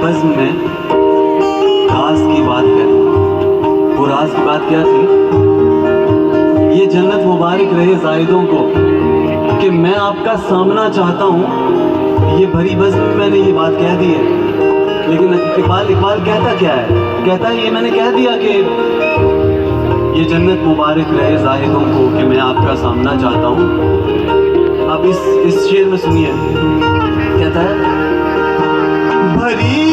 बज़्म में राज की बात कहती। वो राज की बात क्या थी? ये जन्नत मुबारक रहे ज़ाहिदों को कि मैं आपका सामना चाहता हूँ। ये भरी बज़्म में मैंने ये बात कह दी है, लेकिन इकबाल कहता क्या है? कहता है ये मैंने कह दिया कि ये जन्नत मुबारक रहे ज़ाहिदों को कि मैं आपका सामना चाहता हूँ। अब इस शेर में सुनिए, कहता है भरी